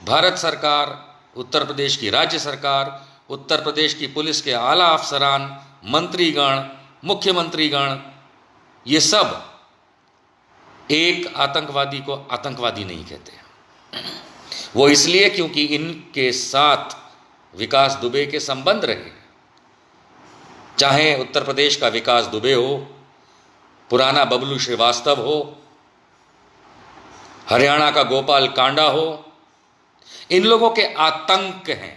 भारत सरकार, उत्तर प्रदेश की राज्य सरकार, उत्तर प्रदेश की पुलिस के आला अफसरान, मंत्रीगण, मुख्यमंत्रीगण, ये सब एक आतंकवादी को आतंकवादी नहीं कहते। वो इसलिए क्योंकि इनके साथ विकास दुबे के संबंध रहे। चाहे उत्तर प्रदेश का विकास दुबे हो, पुराना बबलू श्रीवास्तव हो, हरियाणा का गोपाल कांडा हो, इन लोगों के आतंक हैं।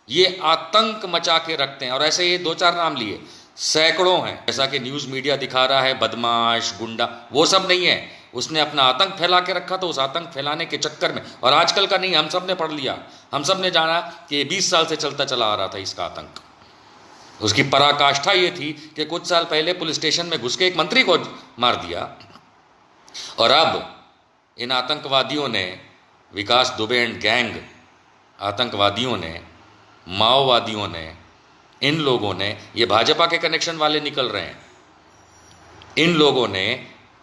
ये आतंक मचा के रखते हैं। और ऐसे ये 2-4 नाम लिए, सैकड़ों हैं। जैसा कि न्यूज़ मीडिया दिखा रहा है, बदमाश, गुंडा, वो सब नहीं है। उसने अपना आतंक फैला के रखा, तो उस आतंक फैलाने के चक्कर में, और आजकल का नहीं, हम सब ने पढ़ लिया, हम सब ने जाना कि 20 साल से चलता चला आ रहा था इसका आतंक। उसकी पराकाष्ठा ये थी कि कुछ साल पहले पुलिस स्टेशन में घुस के एक मंत्री को मार दिया, और अब इन आतंकवादियों ने, विकास दुबे एंड गैंग आतंकवादियों ने, माओवादियों ने, इन लोगों ने, ये भाजपा के कनेक्शन वाले निकल रहे हैं, इन लोगों ने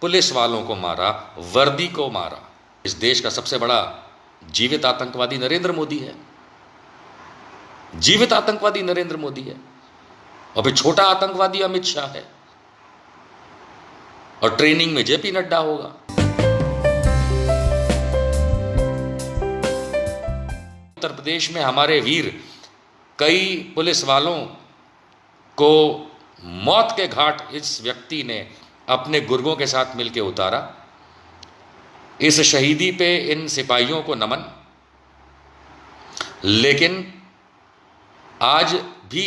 पुलिस वालों को मारा, वर्दी को मारा। इस देश का सबसे बड़ा जीवित आतंकवादी नरेंद्र मोदी है, जीवित आतंकवादी नरेंद्र मोदी है, और फिर छोटा आतंकवादी अमित शाह है, और ट्रेनिंग में जेपी नड्डा होगा। उत्तर प्रदेश में हमारे वीर, कई पुलिस वालों को मौत के घाट इस व्यक्ति ने अपने गुर्गों के साथ मिलकर उतारा। इस शहीदी पे इन सिपाहियों को नमन। लेकिन आज भी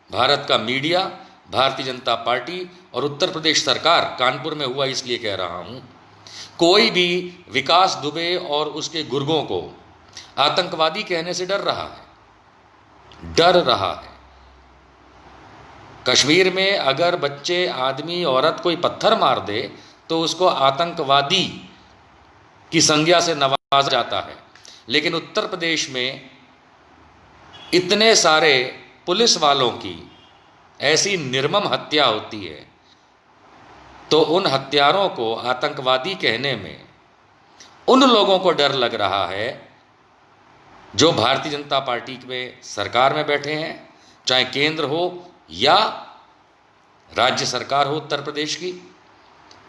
भारत का मीडिया, भारतीय जनता पार्टी और उत्तर प्रदेश सरकार, कानपुर में हुआ इसलिए कह रहा हूं, कोई भी विकास दुबे और उसके गुर्गों को आतंकवादी कहने से डर रहा है, डर रहा है। कश्मीर में अगर बच्चे, आदमी, औरत कोई पत्थर मार दे तो उसको आतंकवादी की संज्ञा से नवाजा जाता है। लेकिन उत्तर प्रदेश में इतने सारे पुलिस वालों की ऐसी निर्मम हत्या होती है, तो उन हत्यारों को आतंकवादी कहने में उन लोगों को डर लग रहा है जो भारतीय जनता पार्टी में सरकार में बैठे हैं, चाहे केंद्र हो या राज्य सरकार हो उत्तर प्रदेश की।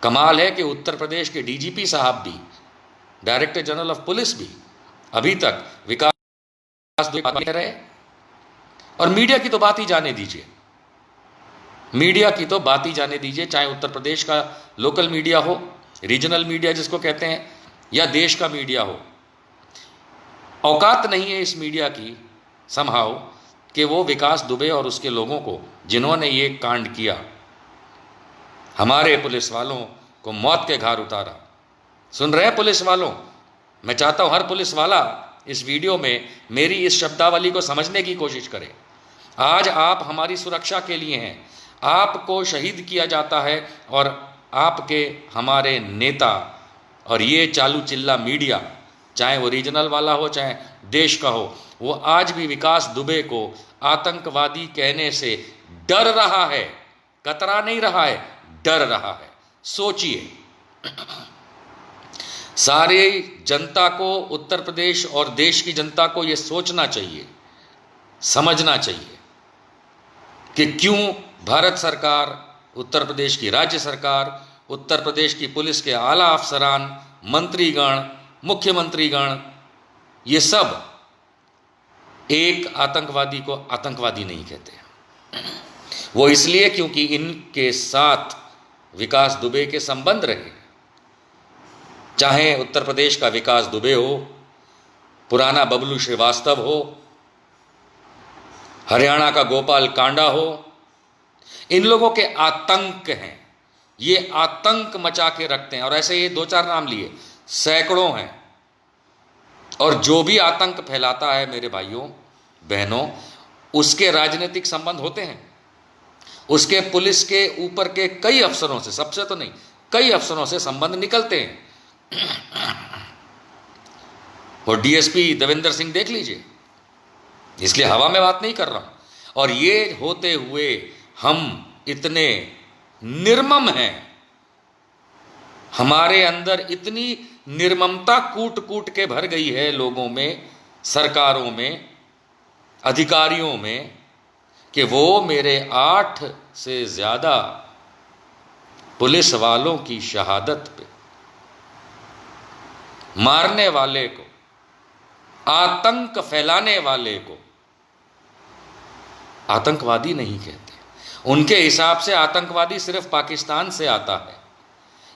कमाल है कि उत्तर प्रदेश के डीजीपी साहब भी, डायरेक्टर जनरल ऑफ पुलिस भी अभी तक विकास दुबे रहे। और मीडिया की तो बात ही जाने दीजिए, मीडिया की तो बात ही जाने दीजिए, चाहे उत्तर प्रदेश का लोकल मीडिया हो, रीजनल मीडिया जिसको कहते हैं, या देश का मीडिया हो। औकात नहीं है इस मीडिया की समहाउ कि वो विकास दुबे और उसके लोगों को, जिन्होंने ये कांड किया, हमारे पुलिस वालों को मौत के घाट उतारा। सुन रहे हैं पुलिस वालों? मैं चाहता हूं हर पुलिस वाला इस वीडियो में मेरी इस शब्दावली को समझने की कोशिश करे। आज आप हमारी सुरक्षा के लिए हैं, आपको शहीद किया जाता है, और आपके हमारे नेता और ये चालू चिल्ला मीडिया, चाहे वो रीजनल वाला हो चाहे देश का हो, वो आज भी विकास दुबे को आतंकवादी कहने से डर रहा है, कतरा नहीं रहा है, डर रहा है। सोचिए, सारी जनता को, उत्तर प्रदेश और देश की जनता को यह सोचना चाहिए, समझना चाहिए कि क्यों भारत सरकार, उत्तर प्रदेश की राज्य सरकार, उत्तर प्रदेश की पुलिस के आला अफसरान, मंत्रीगण, मुख्यमंत्रीगण, ये सब एक आतंकवादी को आतंकवादी नहीं कहते। वो इसलिए क्योंकि इनके साथ विकास दुबे के संबंध रहे। चाहे उत्तर प्रदेश का विकास दुबे हो, पुराना बबलू श्रीवास्तव हो, हरियाणा का गोपाल कांडा हो, इन लोगों के आतंक हैं। ये आतंक मचा के रखते हैं। और ऐसे ये 2-4 नाम लिए, सैकड़ों हैं। और जो भी आतंक फैलाता है मेरे भाइयों बहनों, उसके राजनीतिक संबंध होते हैं, उसके पुलिस के ऊपर के कई अफसरों से, सबसे तो नहीं, कई अफसरों से संबंध निकलते हैं। वो डीएसपी देवेंद्र सिंह देख लीजिए, इसलिए हवा में बात नहीं कर रहा हूं। और ये होते हुए हम इतने निर्मम हैं, हमारे अंदर इतनी निर्ममता कूट कूट के भर गई है लोगों में सरकारों में, अधिकारियों में कि वो मेरे 8 से ज़्यादा पुलिस वालों की शहादत पे मारने वाले को, आतंक फैलाने वाले को आतंकवादी नहीं कहते। उनके हिसाब से आतंकवादी सिर्फ पाकिस्तान से आता है।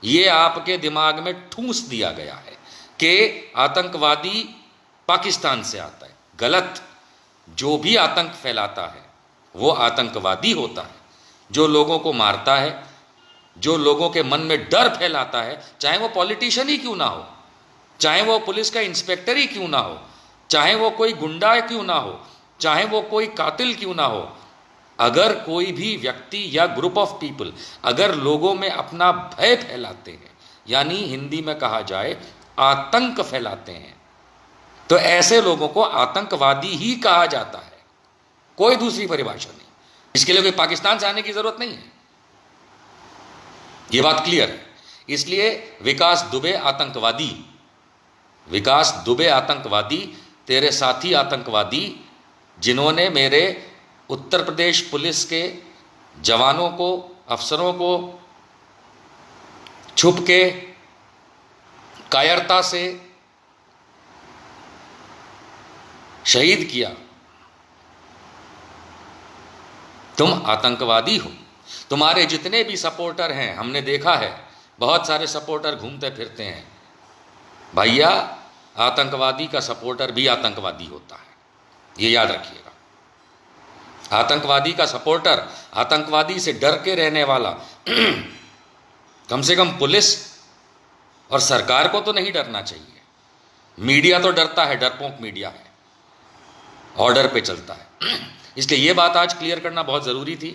ये आपके दिमाग में ठूंस दिया गया है कि आतंकवादी पाकिस्तान से आता है। गलत। जो भी आतंक फैलाता है वो आतंकवादी होता है। जो लोगों को मारता है, जो लोगों के मन में डर फैलाता है, चाहे वो पॉलिटिशियन ही क्यों ना हो, चाहे वो पुलिस का इंस्पेक्टर ही क्यों ना हो, चाहे वो कोई गुंडा क्यों ना हो, चाहे वो कोई कातिल क्यों ना हो, अगर कोई भी व्यक्ति या ग्रुप ऑफ पीपल अगर लोगों में अपना भय फैलाते हैं, यानी हिंदी में कहा जाए आतंक फैलाते हैं, तो ऐसे लोगों को आतंकवादी ही कहा जाता है। कोई दूसरी परिभाषा नहीं। इसके लिए कोई पाकिस्तान से आने की जरूरत नहीं है। यह बात क्लियर है। इसलिए विकास दुबे आतंकवादी, विकास दुबे आतंकवादी, तेरे साथी आतंकवादी जिन्होंने मेरे उत्तर प्रदेश पुलिस के जवानों को, अफसरों को छुप के कायरता से शहीद किया, तुम आतंकवादी हो। तुम्हारे जितने भी सपोर्टर हैं, हमने देखा है बहुत सारे सपोर्टर घूमते फिरते हैं। भैया, आतंकवादी का सपोर्टर भी आतंकवादी होता है, ये याद रखिएगा। आतंकवादी का सपोर्टर, आतंकवादी से डर के रहने वाला कम से कम पुलिस और सरकार को तो नहीं डरना चाहिए। मीडिया तो डरता है, डरपोक मीडिया है, ऑर्डर पे चलता है। इसलिए यह बात आज क्लियर करना बहुत ज़रूरी थी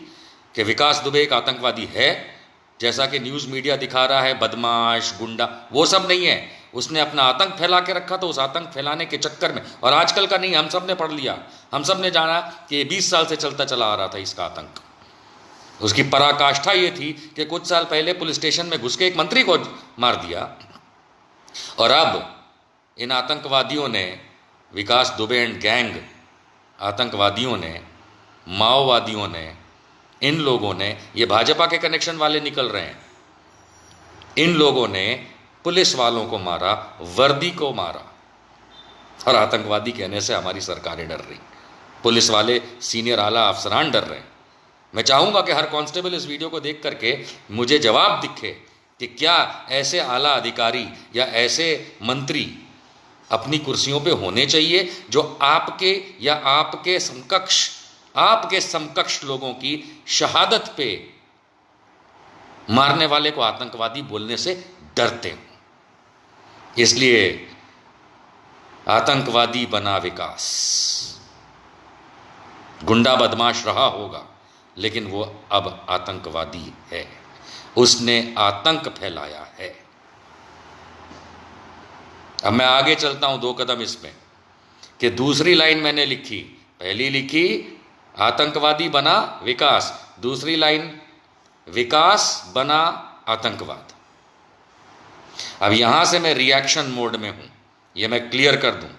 कि विकास दुबे एक आतंकवादी है। जैसा कि न्यूज़ मीडिया दिखा रहा है, बदमाश, गुंडा, वो सब नहीं है। उसने अपना आतंक फैला के रखा, तो उस आतंक फैलाने के चक्कर में, और आजकल का नहीं, हम सब ने पढ़ लिया, हम सब ने जाना कि 20 साल से चलता चला आ रहा था इसका आतंक। उसकी पराकाष्ठा ये थी कि कुछ साल पहले पुलिस स्टेशन में घुस के एक मंत्री को मार दिया, और अब इन आतंकवादियों ने, विकास दुबे एंड गैंग आतंकवादियों ने, माओवादियों ने, इन लोगों ने, ये भाजपा के कनेक्शन वाले निकल रहे हैं, इन लोगों ने पुलिस वालों को मारा, वर्दी को मारा। और आतंकवादी कहने से हमारी सरकारें डर रही, पुलिस वाले, सीनियर आला अफसरान डर रहे हैं। मैं चाहूँगा कि हर कांस्टेबल इस वीडियो को देख करके मुझे जवाब दिखे कि क्या ऐसे आला अधिकारी या ऐसे मंत्री अपनी कुर्सियों पे होने चाहिए जो आपके या आपके समकक्ष लोगों की शहादत पे मारने वाले को आतंकवादी बोलने से डरते हैं। इसलिए आतंकवादी बना विकास, गुंडा बदमाश रहा होगा, लेकिन वो अब आतंकवादी है, उसने आतंक फैलाया है। अब मैं आगे चलता हूं 2 कदम इसमें, कि दूसरी लाइन मैंने लिखी, पहली लिखी आतंकवादी बना विकास, दूसरी लाइन विकास बना आतंकवाद। अब यहां से मैं रिएक्शन मोड में हूं, यह मैं क्लियर कर दूं।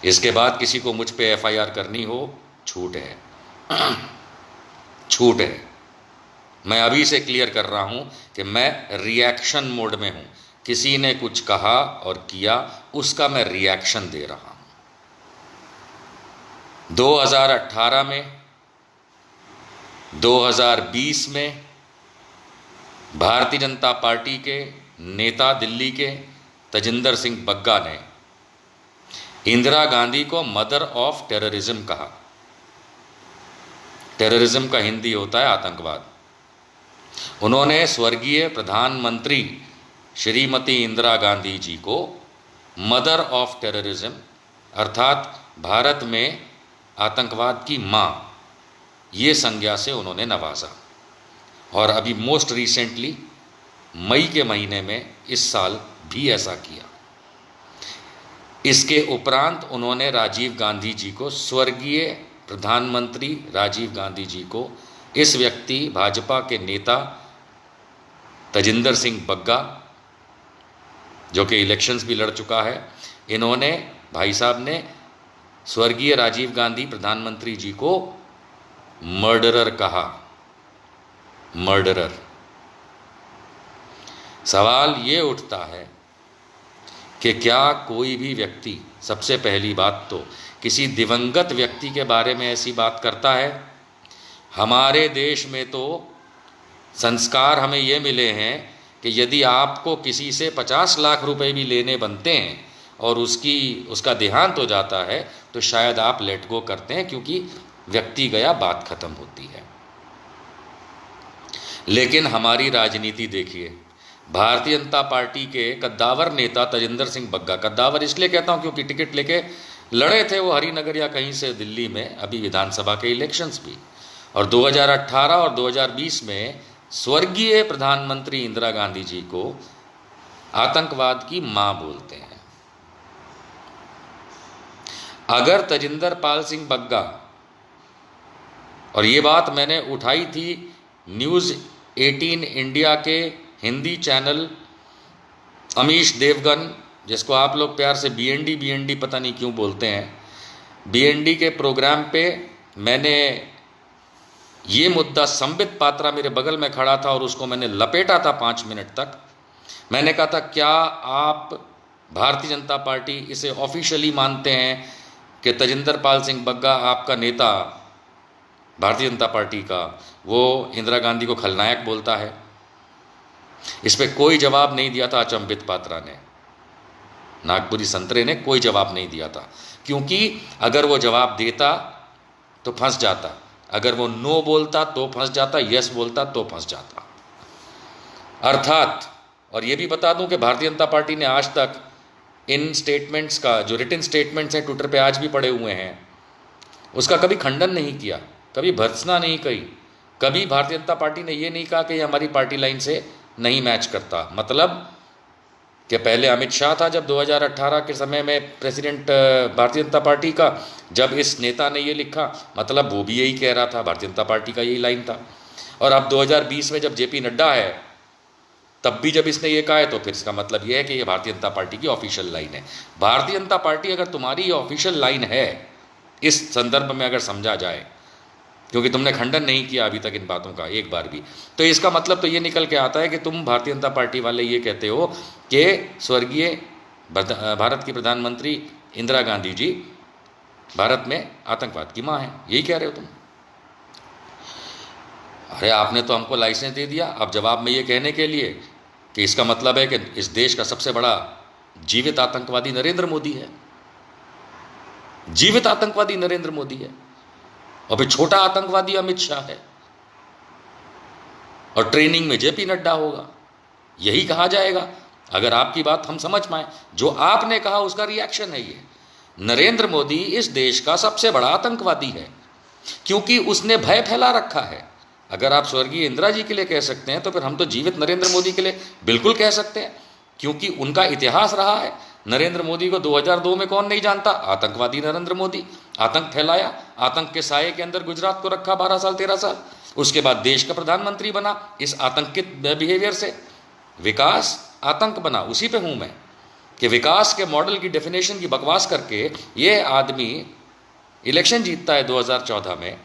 इसके बाद किसी को मुझ पे एफआईआर करनी हो, छूट है, छूट है। मैं अभी से क्लियर कर रहा हूं कि मैं रिएक्शन मोड में हूं। किसी ने कुछ कहा और किया, उसका मैं रिएक्शन दे रहा हूं। 2018 में, 2020 में भारतीय जनता पार्टी के नेता दिल्ली के तजिंदर सिंह बग्गा ने इंदिरा गांधी को मदर ऑफ टेररिज्म कहा। टेररिज्म का हिंदी होता है आतंकवाद। उन्होंने स्वर्गीय प्रधानमंत्री श्रीमती इंदिरा गांधी जी को मदर ऑफ टेररिज्म, अर्थात भारत में आतंकवाद की मां, ये संज्ञा से उन्होंने नवाजा। और अभी मोस्ट रिसेंटली मई के महीने में इस साल भी ऐसा किया। इसके उपरांत उन्होंने राजीव गांधी जी को, स्वर्गीय प्रधानमंत्री राजीव गांधी जी को, इस व्यक्ति भाजपा के नेता तजिंदर सिंह बग्गा, जो कि इलेक्शंस भी लड़ चुका है, इन्होंने, भाई साहब ने, स्वर्गीय राजीव गांधी प्रधानमंत्री जी को मर्डरर कहा, मर्डरर। सवाल ये उठता है कि क्या कोई भी व्यक्ति, सबसे पहली बात तो किसी दिवंगत व्यक्ति के बारे में ऐसी बात करता है? हमारे देश में तो संस्कार हमें ये मिले हैं कि यदि आपको किसी से 50 लाख रुपए भी लेने बनते हैं और उसका देहांत हो जाता है तो शायद आप लेट गो करते हैं, क्योंकि व्यक्ति गया, बात खत्म होती है। लेकिन हमारी राजनीति देखिए, भारतीय जनता पार्टी के कद्दावर नेता तजिंदर सिंह बग्गा, कद्दावर इसलिए कहता हूं क्योंकि टिकट लेके लड़े थे वो हरिनगर या कहीं से दिल्ली में, अभी विधानसभा के इलेक्शंस भी, और 2018 और 2020 में स्वर्गीय प्रधानमंत्री इंदिरा गांधी जी को आतंकवाद की मां बोलते हैं। अगर तजिंदर पाल सिंह बग्गा, और ये बात मैंने उठाई थी न्यूज़ 18 इंडिया के हिंदी चैनल अमीश देवगन, जिसको आप लोग प्यार से बीएनडी पता नहीं क्यों बोलते हैं, बीएनडी के प्रोग्राम पे मैंने ये मुद्दा, संबित पात्रा मेरे बगल में खड़ा था और उसको मैंने लपेटा था 5 मिनट तक। मैंने कहा था, क्या आप भारतीय जनता पार्टी इसे ऑफिशियली मानते हैं कि तजिंदर पाल सिंह बग्गा, आपका नेता भारतीय जनता पार्टी का, वो इंदिरा गांधी को खलनायक बोलता है? इस पर कोई जवाब नहीं दिया था अचंबित पात्रा ने, नागपुरी संतरे ने कोई जवाब नहीं दिया था, क्योंकि अगर वो जवाब देता तो फंस जाता, अगर वो नो बोलता तो फंस जाता, यस बोलता तो फंस जाता। अर्थात, और ये भी बता दूं कि भारतीय जनता पार्टी ने आज तक इन स्टेटमेंट्स का, जो रिटन स्टेटमेंट्स हैं ट्विटर पे आज भी पड़े हुए हैं, उसका कभी खंडन नहीं किया, कभी भर्त्सना नहीं कही, कभी भारतीय जनता पार्टी ने ये नहीं कहा कि ये हमारी पार्टी लाइन से नहीं मैच करता। मतलब कि पहले अमित शाह था जब 2018 के समय में प्रेसिडेंट भारतीय जनता पार्टी का, जब इस नेता ने ये लिखा, मतलब वो भी यही कह रहा था, भारतीय जनता पार्टी का यही लाइन था। और अब 2020 में जब जेपी नड्डा है, तब भी जब इसने ये कहा है, तो फिर इसका मतलब ये है कि ये भारतीय जनता पार्टी की ऑफिशियल लाइन है। भारतीय जनता पार्टी अगर तुम्हारी ऑफिशियल लाइन है, इस संदर्भ में अगर समझा जाए, क्योंकि तुमने खंडन नहीं किया अभी तक इन बातों का एक बार भी, तो इसका मतलब तो ये निकल के आता है कि तुम भारतीय जनता पार्टी वाले ये कहते हो कि स्वर्गीय भारत की प्रधानमंत्री इंदिरा गांधी जी भारत में आतंकवाद की मां है, यही कह रहे हो तुम। अरे आपने तो हमको लाइसेंस दे दिया, अब जवाब में ये कहने के लिए कि इसका मतलब है कि इस देश का सबसे बड़ा जीवित आतंकवादी नरेंद्र मोदी है, जीवित आतंकवादी नरेंद्र मोदी है, और फिर छोटा आतंकवादी अमित शाह है, और ट्रेनिंग में जेपी नड्डा होगा, यही कहा जाएगा अगर आपकी बात हम समझ पाए। जो आपने कहा उसका रिएक्शन है ये, नरेंद्र मोदी इस देश का सबसे बड़ा आतंकवादी है, क्योंकि उसने भय फैला रखा है। अगर आप स्वर्गीय इंदिरा जी के लिए कह सकते हैं, तो फिर हम तो जीवित नरेंद्र मोदी के लिए बिल्कुल कह सकते हैं, क्योंकि उनका इतिहास रहा है। नरेंद्र मोदी को 2002 में कौन नहीं जानता, आतंकवादी नरेंद्र मोदी, आतंक फैलाया, आतंक के साये के अंदर गुजरात को रखा 12 साल 13 साल, उसके बाद देश का प्रधानमंत्री बना इस आतंकित बिहेवियर से, विकास आतंक बना। उसी पे हूं मैं कि विकास के मॉडल की डेफिनेशन की बकवास करके ये आदमी इलेक्शन जीतता है 2014 में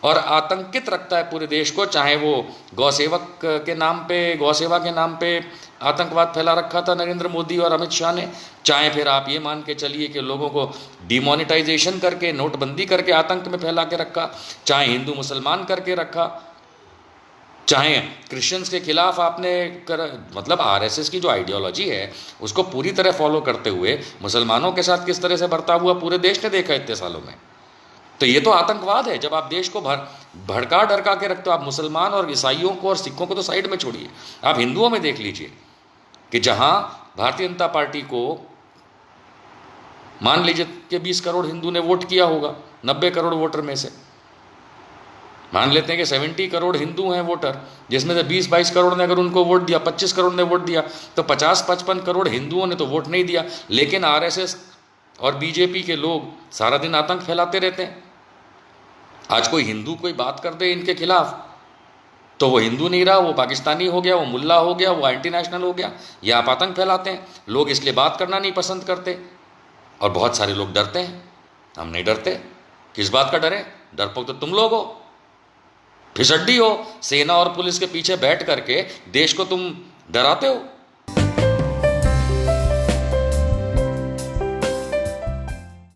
और आतंकित रखता है पूरे देश को, चाहे वो गौसेवक के नाम पे, गौसेवा के नाम पे आतंकवाद फैला रखा था नरेंद्र मोदी और अमित शाह ने, चाहे फिर आप ये मान के चलिए कि लोगों को डिमोनेटाइजेशन करके, नोटबंदी करके आतंक में फैला के रखा, चाहे हिंदू मुसलमान करके रखा, चाहे क्रिश्चियंस के खिलाफ आपने मतलब आरएसएस की जो आइडियोलॉजी है उसको पूरी तरह फॉलो करते हुए मुसलमानों के साथ किस तरह से बर्ताव हुआ पूरे देश ने देखा इतने सालों में। तो ये तो आतंकवाद है, जब आप देश को भड़का डरका के रखते हो। आप मुसलमान और ईसाइयों को और सिखों को तो साइड में छोड़िए, आप हिंदुओं में देख लीजिए कि जहां भारतीय जनता पार्टी को मान लीजिए कि 20 करोड़ हिंदू ने वोट किया होगा, 90 करोड़ वोटर में से मान लेते हैं कि 70 करोड़ हिंदू हैं वोटर, जिसमें से 20-22 करोड़ ने अगर उनको वोट दिया, 25 करोड़ ने वोट दिया, तो 50-55 करोड़ हिंदुओं ने तो वोट नहीं दिया। लेकिन आरएसएस और बीजेपी के लोग सारा दिन आतंक फैलाते रहते हैं। आज कोई हिंदू कोई बात कर दे इनके खिलाफ तो वो हिंदू नहीं रहा, वो पाकिस्तानी हो गया, वो मुल्ला हो गया, वो एंटी नेशनल हो गया, ये आप आतंक फैलाते हैं। लोग इसलिए बात करना नहीं पसंद करते और बहुत सारे लोग डरते हैं। हम नहीं डरते। किस बात का डर है? डरपोक तो तुम लोग हो, फिसड्डी हो। सेना और पुलिस के पीछे बैठ करके देश को तुम डराते हो।